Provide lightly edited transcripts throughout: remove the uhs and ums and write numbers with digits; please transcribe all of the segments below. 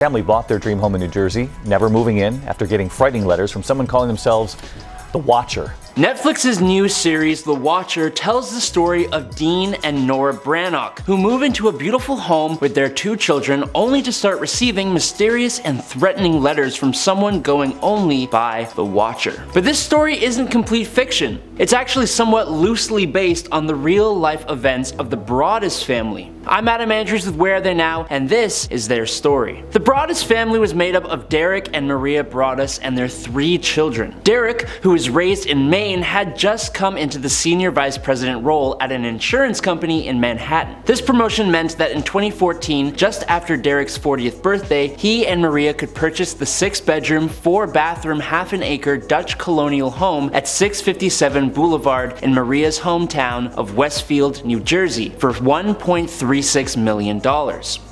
Family bought their dream home in New Jersey, never moving in after getting frightening letters from someone calling themselves the Watcher. Netflix's new series, The Watcher, tells the story of Dean and Nora Brannock, who move into a beautiful home with their 2 children only to start receiving mysterious and threatening letters from someone going only by The Watcher. But this story isn't complete fiction. It's actually somewhat loosely based on the real-life events of the Broaddus family. I'm Adam Andrews with Where Are They Now, and this is their story. The Broaddus family was made up of Derek and Maria Broaddus and their 3 children. Derek, who was raised in Maine, had just come into the senior vice president role at an insurance company in Manhattan. This promotion meant that in 2014, just after Derek's 40th birthday, he and Maria could purchase the 6-bedroom, 4-bathroom, half-an-acre Dutch colonial home at 657 Boulevard in Maria's hometown of Westfield, New Jersey, for $1.36 million.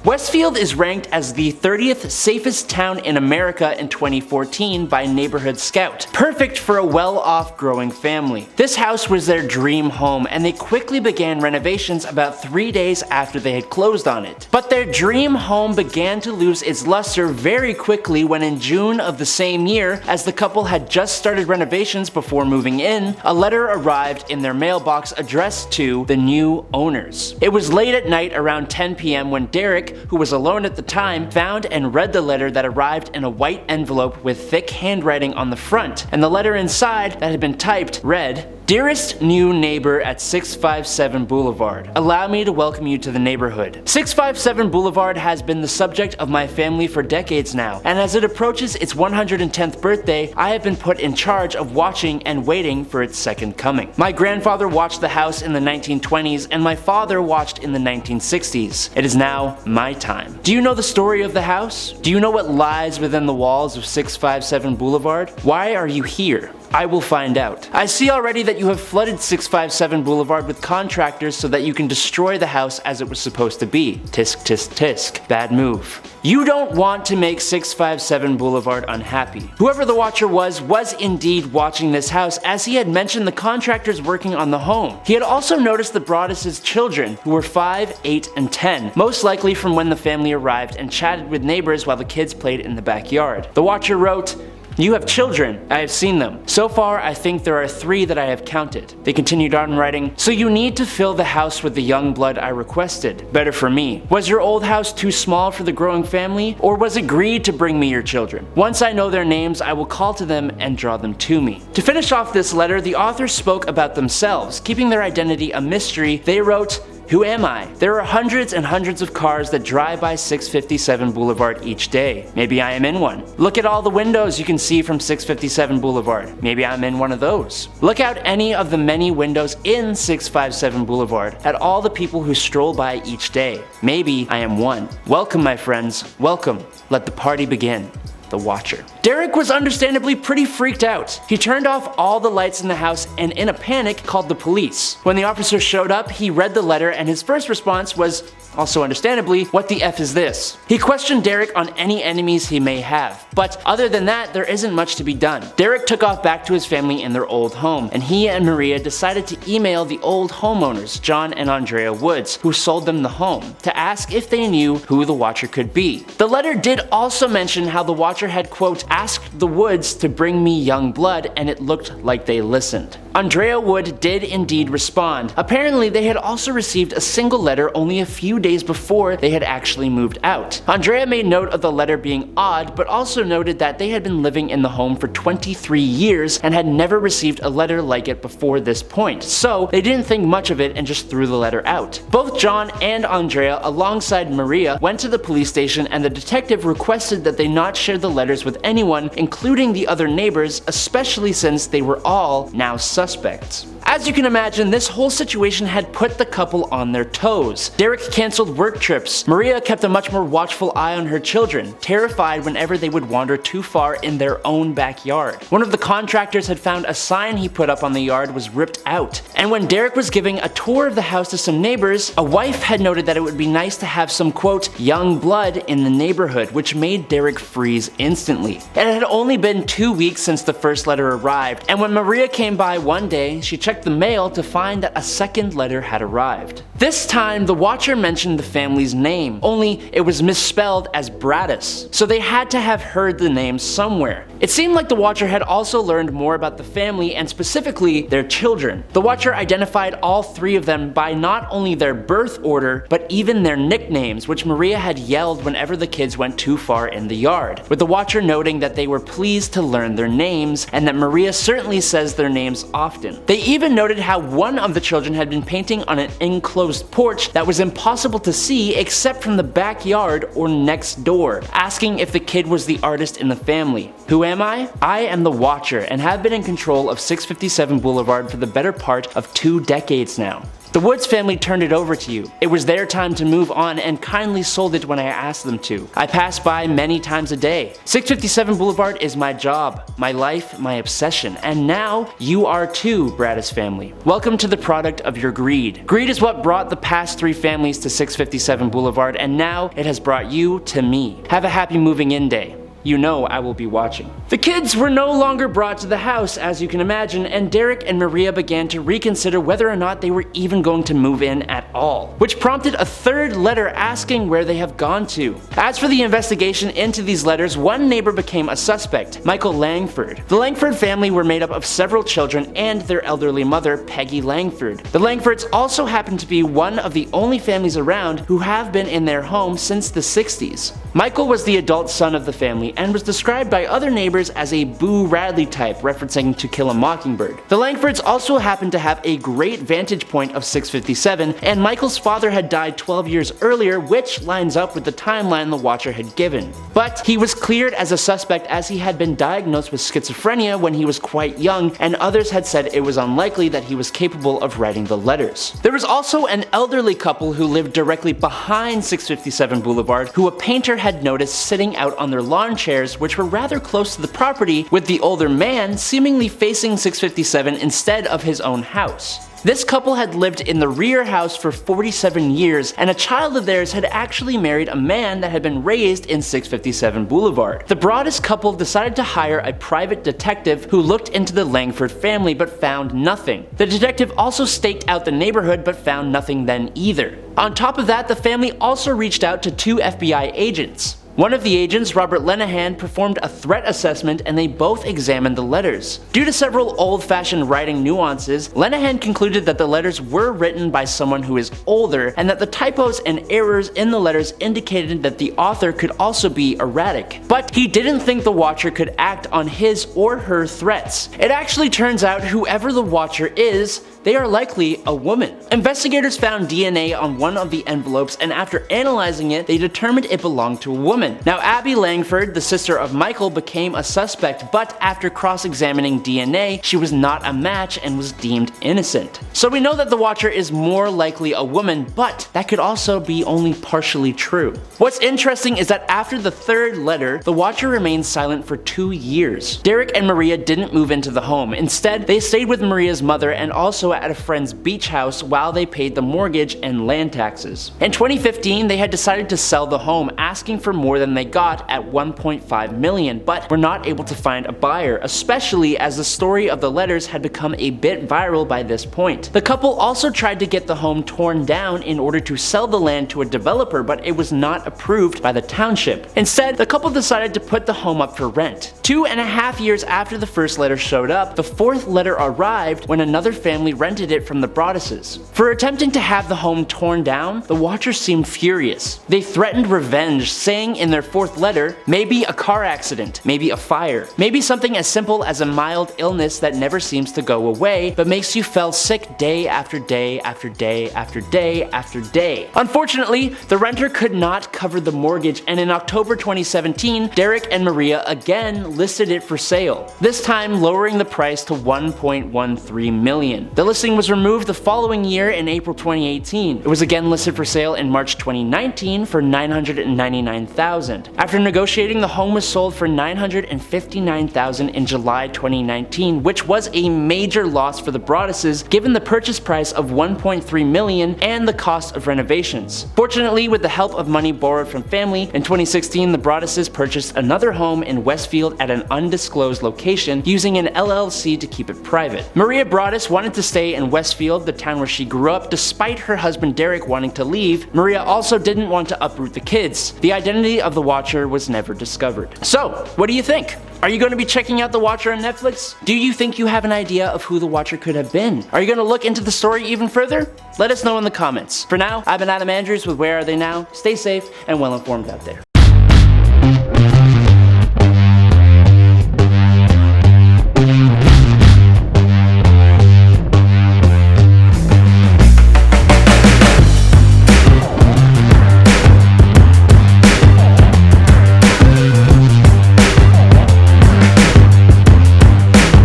Westfield is ranked as the 30th safest town in America in 2014 by Neighborhood Scout, perfect for a well-off growing family. This house was their dream home, and they quickly began renovations about 3 days after they had closed on it. But their dream home began to lose its luster very quickly when in June of the same year, as the couple had just started renovations before moving in, a letter arrived in their mailbox addressed to the new owners. It was late at night around 10 p.m. when Derek, who was alone at the time, found and read the letter that arrived in a white envelope with thick handwriting on the front, and the letter inside that had been typed read, "Dearest new neighbor at 657 Boulevard, allow me to welcome you to the neighborhood. 657 Boulevard has been the subject of my family for decades now, and as it approaches its 110th birthday, I have been put in charge of watching and waiting for its second coming. My grandfather watched the house in the 1920s, and my father watched in the 1960s. It is now my time. Do you know the story of the house? Do you know what lies within the walls of 657 Boulevard? Why are you here? I will find out. I see already that you have flooded 657 Boulevard with contractors so that you can destroy the house as it was supposed to be. Tisk tisk tisk. Bad move. You don't want to make 657 Boulevard unhappy. Whoever the Watcher was indeed watching this house, as he had mentioned the contractors working on the home. He had also noticed the Broaddus' children, who were 5, 8, and 10, most likely from when the family arrived and chatted with neighbors while the kids played in the backyard. The Watcher wrote, "You have children. I have seen them. So far, I think there are 3 that I have counted." They continued on writing, "So you need to fill the house with the young blood I requested. Better for me. Was your old house too small for the growing family? Or was it greed to bring me your children? Once I know their names, I will call to them and draw them to me." To finish off this letter, the authors spoke about themselves. Keeping their identity a mystery, they wrote, "Who am I? There are hundreds and hundreds of cars that drive by 657 Boulevard each day. Maybe I am in one. Look at all the windows you can see from 657 Boulevard. Maybe I'm in one of those. Look out any of the many windows in 657 Boulevard at all the people who stroll by each day. Maybe I am one. Welcome, my friends. Welcome. Let the party begin. The Watcher." Derek was understandably pretty freaked out. He turned off all the lights in the house and in a panic called the police. When the officer showed up, he read the letter and his first response was, also understandably, "What the F is this?" He questioned Derek on any enemies he may have, but other than that, there isn't much to be done. Derek took off back to his family in their old home, and he and Maria decided to email the old homeowners, John and Andrea Woods, who sold them the home, to ask if they knew who the Watcher could be. The letter did also mention how the Watcher had, quote, "asked the Woods to bring me young blood, and it looked like they listened." Andrea Wood did indeed respond. Apparently, they had also received a single letter only a few days before they had actually moved out. Andrea made note of the letter being odd, but also noted that they had been living in the home for 23 years and had never received a letter like it before this point, so they didn't think much of it and just threw the letter out. Both John and Andrea, alongside Maria, went to the police station, and the detective requested that they not share the letters with anyone, including the other neighbors, especially since they were all now suspects. As you can imagine, this whole situation had put the couple on their toes. Derek canceled work trips. Maria kept a much more watchful eye on her children, terrified whenever they would wander too far in their own backyard. One of the contractors had found a sign he put up on the yard was ripped out. And when Derek was giving a tour of the house to some neighbors, a wife had noted that it would be nice to have some, quote, young blood in the neighborhood, which made Derek freeze instantly. It had only been 2 weeks since the first letter arrived, and when Maria came by one day, she checked checked the mail to find that a second letter had arrived. This time, the Watcher mentioned the family's name, only it was misspelled as Broaddus, so they had to have heard the name somewhere. It seemed like the Watcher had also learned more about the family and specifically their children. The Watcher identified all three of them by not only their birth order, but even their nicknames, which Maria had yelled whenever the kids went too far in the yard, with the Watcher noting that they were pleased to learn their names and that Maria certainly says their names often. They even noted how one of the children had been painting on an enclosed porch that was impossible to see except from the backyard or next door, asking if the kid was the artist in the family. Who am I? I am the Watcher and have been in control of 657 Boulevard for the better part of 2 decades now. The Woods family turned it over to you. It was their time to move on and kindly sold it when I asked them to. I pass by many times a day. 657 Boulevard is my job, my life, my obsession, and now you are too, Broaddus family. Welcome to the product of your greed. Greed is what brought the past 3 families to 657 Boulevard, and now it has brought you to me. Have a happy moving in day. You know I will be watching. The kids were no longer brought to the house, as you can imagine, and Derek and Maria began to reconsider whether or not they were even going to move in at all, which prompted a 3rd letter asking where they have gone to. As for the investigation into these letters, one neighbor became a suspect, Michael Langford. The Langford family were made up of several children and their elderly mother, Peggy Langford. The Langfords also happen to be one of the only families around who have been in their home since the 60s. Michael was the adult son of the family and was described by other neighbors as a Boo Radley type, referencing To Kill a Mockingbird. The Langfords also happened to have a great vantage point of 657, and Michael's father had died 12 years earlier, which lines up with the timeline the Watcher had given. But he was cleared as a suspect as he had been diagnosed with schizophrenia when he was quite young, and others had said it was unlikely that he was capable of writing the letters. There was also an elderly couple who lived directly behind 657 Boulevard who a painter had noticed sitting out on their lawn chairs, which were rather close to the property, with the older man seemingly facing 657 instead of his own house. This couple had lived in the rear house for 47 years, and a child of theirs had actually married a man that had been raised in 657 Boulevard. The Broaddus couple decided to hire a private detective who looked into the Langford family but found nothing. The detective also staked out the neighborhood but found nothing then either. On top of that, the family also reached out to 2 FBI agents. One of the agents, Robert Lenehan, performed a threat assessment and they both examined the letters. Due to several old-fashioned writing nuances, Lenehan concluded that the letters were written by someone who is older and that the typos and errors in the letters indicated that the author could also be erratic. But he didn't think the Watcher could act on his or her threats. It actually turns out whoever the Watcher is, they are likely a woman. Investigators found DNA on one of the envelopes, and after analyzing it, they determined it belonged to a woman. Now, Abby Langford, the sister of Michael, became a suspect, but after cross-examining DNA, she was not a match and was deemed innocent. So we know that the Watcher is more likely a woman, but that could also be only partially true. What's interesting is that after the 3rd letter, the Watcher remained silent for 2 years. Derek and Maria didn't move into the home. Instead, they stayed with Maria's mother and also at a friend's beach house while they paid the mortgage and land taxes. In 2015, they had decided to sell the home, asking for more than they got at $1.5 million, but were not able to find a buyer, especially as the story of the letters had become a bit viral by this point. The couple also tried to get the home torn down in order to sell the land to a developer, but it was not approved by the township. Instead, the couple decided to put the home up for rent. 2.5 years after the first letter showed up, the 4th letter arrived when another family rented it from the Broadduses. For attempting to have the home torn down, the Watcher seemed furious. They threatened revenge, saying in their 4th letter, maybe a car accident, maybe a fire, maybe something as simple as a mild illness that never seems to go away, but makes you feel sick day after day after day after day after day. Unfortunately, the renter could not cover the mortgage, and in October 2017, Derek and Maria again listed it for sale, this time lowering the price to $1.13 million. The listing was removed the following year in April 2018. It was again listed for sale in March 2019 for $999,000. $900,000. After negotiating, the home was sold for $959,000 in July 2019, which was a major loss for the Broaddus's given the purchase price of $1.3 million and the cost of renovations. Fortunately, with the help of money borrowed from family, in 2016 the Broadduses purchased another home in Westfield at an undisclosed location using an LLC to keep it private. Maria Broaddus wanted to stay in Westfield, the town where she grew up, despite her husband Derek wanting to leave. Maria also didn't want to uproot the kids. The identity of the Watcher was never discovered. So, what do you think? Are you going to be checking out The Watcher on Netflix? Do you think you have an idea of who the Watcher could have been? Are you going to look into the story even further? Let us know in the comments. For now, I've been Adam Andrews with Where Are They Now? Stay safe and well informed out there.